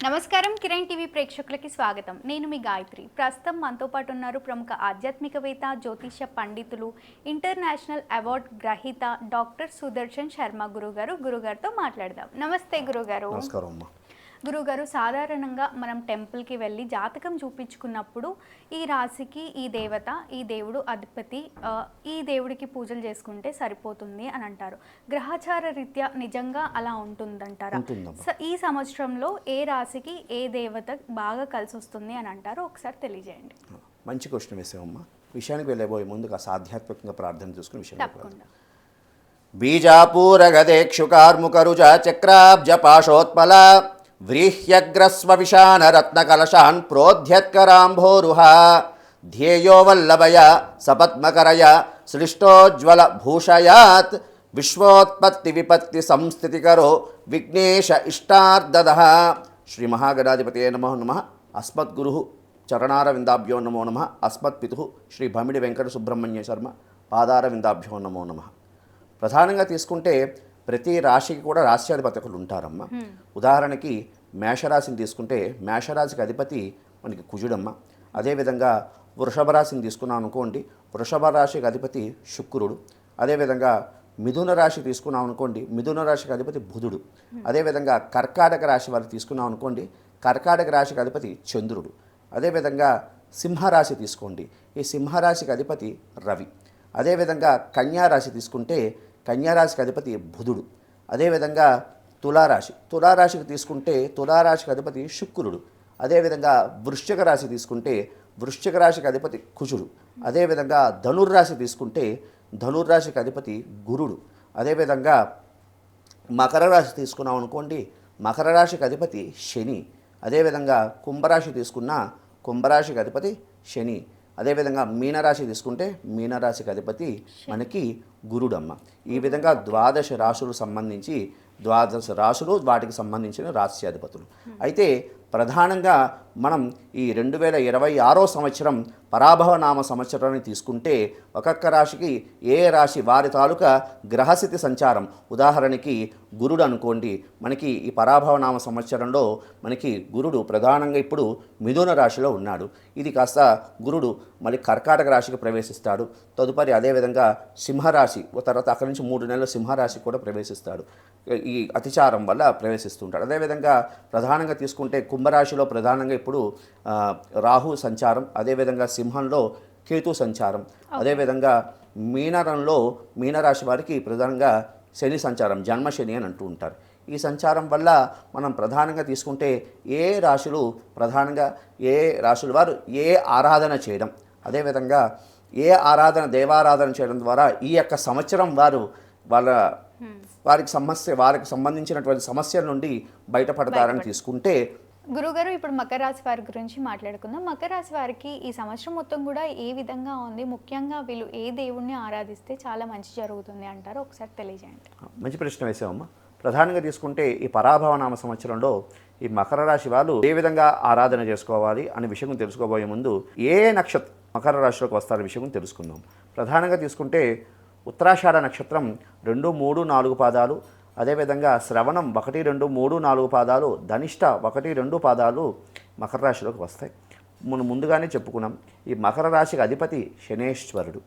నమస్కారం కిరణ్ టీవీ ప్రేక్షకులకి స్వాగతం. నేను మీ గాయత్రి. ప్రస్తుతం మనతో పాటు ఉన్నారు ప్రముఖ ఆధ్యాత్మికవేత్త, జ్యోతిష పండితులు, ఇంటర్నేషనల్ అవార్డ్ గ్రహీత డాక్టర్ సుదర్శన్ శర్మ గురుగారితో మాట్లాడదాం. నమస్తే గురుగారు. నమస్కారం అమ్మా. గురుగారు, సాధారణంగా మనం టెంపుల్కి వెళ్ళి జాతకం చూపించుకున్నప్పుడు ఈ రాశికి ఈ దేవత, ఈ దేవుడు అధిపతి, ఈ దేవుడికి పూజలు చేసుకుంటే సరిపోతుంది అని అంటారు. గ్రహచార రీత్యా నిజంగా అలా ఉంటుందంటారా? ఈ సంవత్సరంలో ఏ రాశికి ఏ దేవత బాగా కలిసి వస్తుంది అని అంటారు, ఒకసారి తెలియజేయండి. మంచి క్వశ్చన్ వేసామమ్మా. విషయానికి వెళ్ళబోయే ముందు కాస్త ఆధ్యాత్మికంగా ప్రార్థన చేసుకుని విషయం తప్పకుండా. బీజాపూరగదేక్షుకార్ముకరుజ చక్రాబ్జ పాశోత్పల వ్రీహ్యగ్రస్వవిశానరత్నకలశాన్ ప్రోధ్యత్కరాంభోరుహ ధ్యేయో వల్లభయ సపద్మకరయ సృష్టోజ్వల భూషయాత్ విశ్వోత్పత్తి విపత్తి సంస్థితికరో విఘ్నేశ ఇష్టార్దదః. శ్రీ మహాగణాధిపతయే నమో నమః. అస్మద్గురు చరణారవిందాభ్యో నమో నమః. అస్మత్పితు శ్రీ భమిడి వెంకట సుబ్రహ్మణ్య శర్మ పాదారవిందాభ్యో నమో నమః. ప్రధానంగా తీసుకుంటే ప్రతి రాశికి కూడా రాశ్యాధిపతులు ఉంటారమ్మ. ఉదాహరణకి మేషరాశిని తీసుకుంటే మేషరాశికి అధిపతి మనకి కుజుడమ్మ. అదేవిధంగా వృషభ రాశిని తీసుకున్నాం అనుకోండి, వృషభ రాశికి అధిపతి శుక్రుడు. అదేవిధంగా మిథున రాశి తీసుకున్నాం అనుకోండి, మిథున రాశికి అధిపతి బుధుడు. అదేవిధంగా కర్కాటక రాశి వారికి తీసుకున్నాం అనుకోండి, కర్కాటక రాశికి అధిపతి చంద్రుడు. అదేవిధంగా సింహరాశి తీసుకోండి, ఈ సింహరాశికి అధిపతి రవి. అదేవిధంగా కన్యారాశి తీసుకుంటే కన్యారాశికి అధిపతి బుధుడు. అదేవిధంగా తులారాశికి తీసుకుంటే తులారాశికి అధిపతి శుక్రుడు. అదేవిధంగా వృశ్చిక రాశి తీసుకుంటే వృశ్చిక రాశికి అధిపతి కుజుడు. అదేవిధంగా ధనుర్రాశి తీసుకుంటే ధనుర్రాశికి అధిపతి గురుడు. అదేవిధంగా మకర రాశి తీసుకున్నాం అనుకోండి, మకర రాశికి అధిపతి శని. అదేవిధంగా కుంభరాశి తీసుకున్న కుంభరాశికి అధిపతి శని. అదేవిధంగా మీనరాశి తీసుకుంటే మీనరాశికి అధిపతి మనకి గురుడమ్మ. ఈ విధంగా 12 రాశులు సంబంధించి 12 రాశులు వాటికి సంబంధించిన రాశ్యాధిపతులు. అయితే ప్రధానంగా మనం ఈ 2026 సంవత్సరం పరాభవనామ సంవత్సరాన్ని తీసుకుంటే ఒక్కొక్క రాశికి ఏ రాశి వారి తాలూకా గ్రహస్థితి సంచారం, ఉదాహరణకి గురుడు అనుకోండి, మనకి ఈ పరాభవనామ సంవత్సరంలో మనకి గురుడు ప్రధానంగా ఇప్పుడు మిథున రాశిలో ఉన్నాడు. ఇది కాస్త గురుడు మళ్ళీ కర్కాటక రాశికి ప్రవేశిస్తాడు. తదుపరి అదేవిధంగా సింహరాశి, తర్వాత అక్కడి నుంచి 3 నెలలు సింహరాశి కూడా ప్రవేశిస్తాడు. ఈ అతిచారం వల్ల ప్రవేశిస్తుంటాడు. అదేవిధంగా ప్రధానంగా తీసుకుంటే కుంభరాశిలో ప్రధానంగా ఇప్పుడు రాహు సంచారం, అదేవిధంగా సింహంలో కేతు సంచారం, అదేవిధంగా మీనరాశి వారికి ప్రధానంగా శని సంచారం, జన్మశని అని అంటూ ఉంటారు. ఈ సంచారం వల్ల మనం ప్రధానంగా తీసుకుంటే ఏ రాశులు వారు ఏ ఆరాధన చేయడం, అదేవిధంగా ఏ దేవారాధన చేయడం ద్వారా ఈ యొక్క సంవత్సరం వారికి సంబంధించినటువంటి సమస్యల నుండి బయటపడతారని తీసుకుంటే. గురుగారు, ఇప్పుడు మకర రాశి వారి గురించి మాట్లాడుకుందాం. మకర రాశి వారికి ఈ సంవత్సరం మొత్తం కూడా ఏ విధంగా ఉంది? ముఖ్యంగా వీళ్ళు ఏ దేవుణ్ణి ఆరాధిస్తే చాలా మంచి జరుగుతుంది అంటారో ఒకసారి తెలియజేయండి. మంచి ప్రశ్న వేసామమ్మా. ప్రధానంగా తీసుకుంటే ఈ పరాభవనామ సంవత్సరంలో ఈ మకర రాశి వాళ్ళు ఏ విధంగా ఆరాధన చేసుకోవాలి అనే విషయం తెలుసుకోబోయే ముందు ఏ నక్షత్రం మకర రాశిలోకి వస్తారనే విషయం తెలుసుకుందాం. ప్రధానంగా తీసుకుంటే ఉత్తరాషాఢ నక్షత్రం 2, 3, 4 పాదాలు, అదేవిధంగా శ్రవణం 1, 2, 3, 4 పాదాలు, ధనిష్ట 1, 2 పాదాలు మకర రాశిలోకి వస్తాయి. మనం ముందుగానే చెప్పుకున్నాం, ఈ మకర రాశికి అధిపతి శనేశ్వరుడు.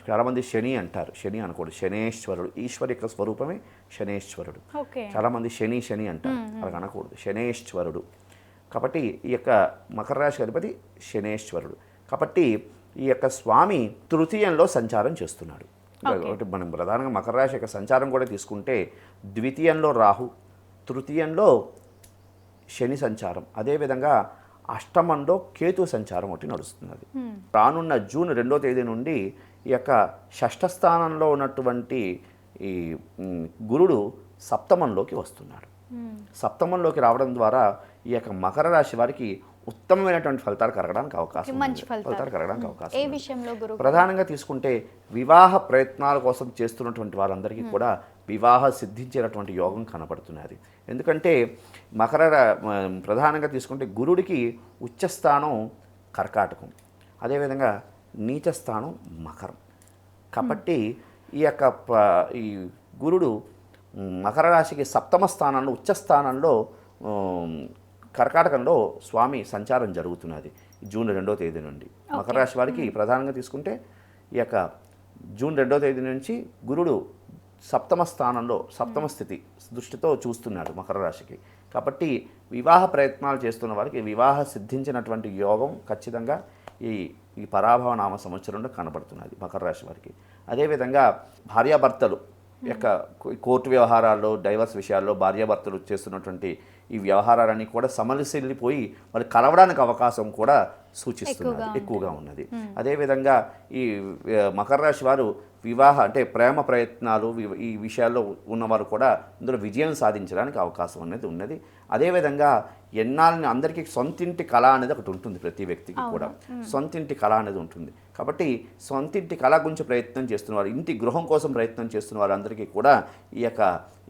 చాలామంది శని అంటారు, శని అనకూడదు, శనేశ్వరుడు. ఈశ్వరు యొక్క స్వరూపమే శనేశ్వరుడు. చాలామంది శని అంటారు, అలా అనకూడదు, శనేశ్వరుడు. కాబట్టి ఈ యొక్క మకర రాశికి అధిపతి శనేశ్వరుడు. కాబట్టి ఈ యొక్క స్వామి తృతీయంలో సంచారం చేస్తున్నాడు. మనం ప్రధానంగా మకర రాశి యొక్క సంచారం కూడా తీసుకుంటే ద్వితీయంలో రాహు, తృతీయంలో శని సంచారం, అదేవిధంగా అష్టమంలో కేతు సంచారం ఒకటి నడుస్తున్నది. రానున్న జూన్ 2వ తేదీ నుండి ఈ యొక్క షష్ఠ స్థానంలో ఉన్నటువంటి ఈ గురుడు సప్తమంలోకి వస్తున్నాడు. సప్తమంలోకి రావడం ద్వారా ఈ యొక్క మకర రాశి వారికి ఉత్తమమైనటువంటి ఫలితాలు కలగడానికి అవకాశం ఉంది. ప్రధానంగా తీసుకుంటే వివాహ ప్రయత్నాల కోసం చేస్తున్నటువంటి వారందరికీ కూడా వివాహ సిద్ధించేటటువంటి యోగం కనబడుతున్నది. ఎందుకంటే ప్రధానంగా తీసుకుంటే గురుడికి ఉచ్చస్థానం కర్కాటకం, అదేవిధంగా నీచస్థానం మకరం. కాబట్టి ఈ గురుడు మకర రాశికి సప్తమ స్థానంలో ఉచ్చస్థానంలో కర్కాటకంలో స్వామి సంచారం జరుగుతున్నది జూన్ 2వ తేదీ నుండి. మకర రాశి వారికి ప్రధానంగా తీసుకుంటే ఈ యొక్క జూన్ 2వ తేదీ నుంచి గురుడు సప్తమ స్థానంలో సప్తమ స్థితి దృష్టితో చూస్తున్నాడు మకర రాశికి. కాబట్టి వివాహ ప్రయత్నాలు చేస్తున్న వారికి వివాహ సిద్ధించినటువంటి యోగం ఖచ్చితంగా ఈ ఈ పరాభవ నామ సంవత్సరంలో కనబడుతున్నది మకర రాశి వారికి. అదేవిధంగా భార్యాభర్తలు యొక్క కోర్టు వ్యవహారాల్లో, డైవర్స్ విషయాల్లో భార్యాభర్తలు చేస్తున్నటువంటి ఈ వ్యవహారాలన్నీ కూడా సమలిసిల్లిపోయి వాళ్ళు కలవడానికి అవకాశం కూడా సూచిస్తున్నది, ఎక్కువగా ఉన్నది. అదేవిధంగా ఈ మకర రాశి వారు వివాహ అంటే ప్రేమ ప్రయత్నాలు ఈ విషయాల్లో ఉన్నవారు కూడా ఇందులో విజయం సాధించడానికి అవకాశం అనేది ఉన్నది. అదేవిధంగా ఎన్నాళ్ళని అందరికీ సొంతింటి కళ అనేది ఒకటి ఉంటుంది, ప్రతి వ్యక్తికి కూడా సొంతింటి కళ అనేది ఉంటుంది. కాబట్టి సొంతింటి కళ గురించి ప్రయత్నం చేస్తున్నవారు, ఇంటి గృహం కోసం ప్రయత్నం చేస్తున్న వారందరికీ కూడా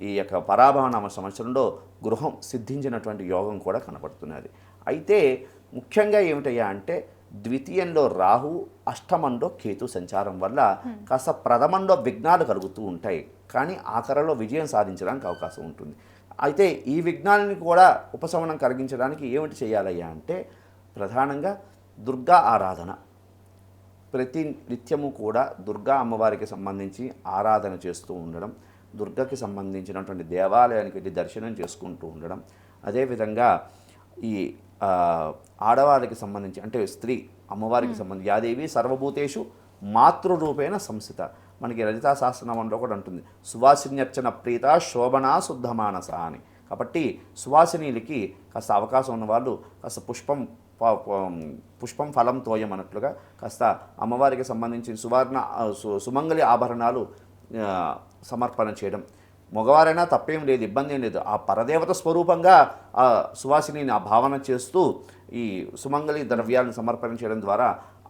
ఈ యొక్క పరాభవనామ సంవత్సరంలో గృహం సిద్ధించినటువంటి యోగం కూడా కనబడుతున్నది. అయితే ముఖ్యంగా ఏమిటయ్యా అంటే ద్వితీయంలో రాహు, అష్టమంలో కేతు సంచారం వల్ల కాస్త ప్రథమంలో విఘ్నాలు కలుగుతూ ఉంటాయి, కానీ ఆఖరిలో విజయం సాధించడానికి అవకాశం ఉంటుంది. అయితే ఈ విఘ్నాలని కూడా ఉపశమనం కలిగించడానికి ఏమిటి చేయాలయ్యా అంటే ప్రధానంగా దుర్గా ఆరాధన. ప్రతి నిత్యము కూడా దుర్గా అమ్మవారికి సంబంధించి ఆరాధన చేస్తూ ఉండడం, దుర్గకి సంబంధించినటువంటి దేవాలయానికి వెళ్ళి దర్శనం చేసుకుంటూ ఉండడం. అదేవిధంగా ఈ ఆడవారికి సంబంధించి అంటే స్త్రీ అమ్మవారికి సంబంధించి యాదేవి సర్వభూతేషు మాతృరూపేణ సంస్థిత. మనకి లలితా సహస్రనామంలో కూడా ఉంటుంది సువాసిన్యర్చన ప్రీత శోభనా శుద్ధమానస అని. కాబట్టి సువాసినీలకి కాస్త అవకాశం ఉన్నవాళ్ళు కాస్త పుష్పం ఫలం తోయం అన్నట్లుగా కాస్త అమ్మవారికి సంబంధించి సుమంగళి ఆభరణాలు సమర్పణ చేయడం. మగవారైనా తప్పేం లేదు, ఇబ్బంది ఏం లేదు. ఆ పరదేవత స్వరూపంగా ఆ సువాసిని ఆ భావన చేస్తూ ఈ సుమంగళి ద్రవ్యాలను సమర్పణ చేయడం ద్వారా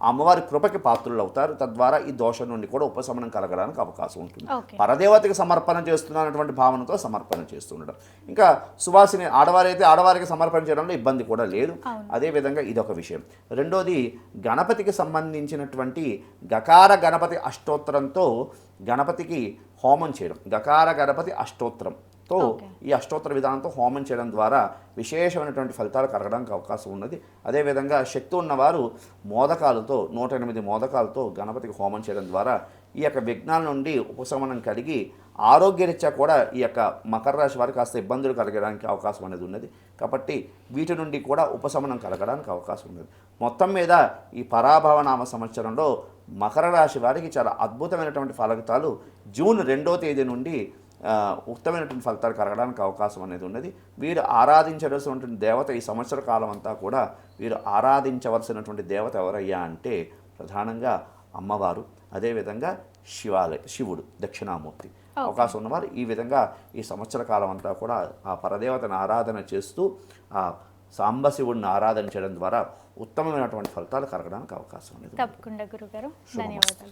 అమ్మవారి కృపకి పాత్రులు అవుతారు. తద్వారా ఈ దోషం నుండి కూడా ఉపశమనం కలగడానికి అవకాశం ఉంటుంది. పరదేవతకి సమర్పణ చేస్తున్నటువంటి భావనతో సమర్పణ చేస్తుండడం. ఇంకా సువాసిని ఆడవారైతే ఆడవారికి సమర్పణ చేయడంలో ఇబ్బంది కూడా లేదు. అదేవిధంగా ఇదొక విషయం. రెండోది గణపతికి సంబంధించినటువంటి గకార గణపతి అష్టోత్తరంతో గణపతికి హోమం చేయడం. గకార గణపతి అష్టోత్తరంతో ఈ అష్టోత్తర విధానంతో హోమం చేయడం ద్వారా విశేషమైనటువంటి ఫలితాలు కలగడానికి అవకాశం ఉన్నది. అదేవిధంగా శక్తి ఉన్నవారు మోదకాలతో 108 మోదకాలతో గణపతికి హోమం చేయడం ద్వారా ఈ యొక్క విఘ్నాల నుండి ఉపశమనం కలిగి ఆరోగ్యరీత్యా కూడా ఈ యొక్క మకర రాశి వారికి కాస్త ఇబ్బందులు కలగడానికి అవకాశం అనేది ఉన్నది. కాబట్టి వీటి నుండి కూడా ఉపశమనం కలగడానికి అవకాశం ఉన్నది. మొత్తం మీద ఈ పరాభవనామ సంవత్సరంలో మకర రాశి వారికి చాలా అద్భుతమైనటువంటి ఫలితాలు జూన్ 2వ తేదీ నుండి ఉత్తమమైనటువంటి ఫలితాలు కలగడానికి అవకాశం అనేది ఉన్నది. వీరు ఆరాధించవలసినటువంటి దేవత ఈ సంవత్సర కాలం అంతా కూడా వీరు ఆరాధించవలసినటువంటి దేవత ఎవరయ్యా అంటే ప్రధానంగా అమ్మవారు, అదేవిధంగా శివుడు దక్షిణామూర్తి. అవకాశం ఉన్నవారు ఈ విధంగా ఈ సంవత్సర కాలం అంతా కూడా ఆ పరదేవతను ఆరాధన చేస్తూ ఆ సాంబశివుడిని ఆరాధన చేయడం ద్వారా ఉత్తమమైనటువంటి ఫలితాలు కలగడానికి అవకాశం అనేది. తప్పకుండా గురుగారు, ధన్యవాదాలు.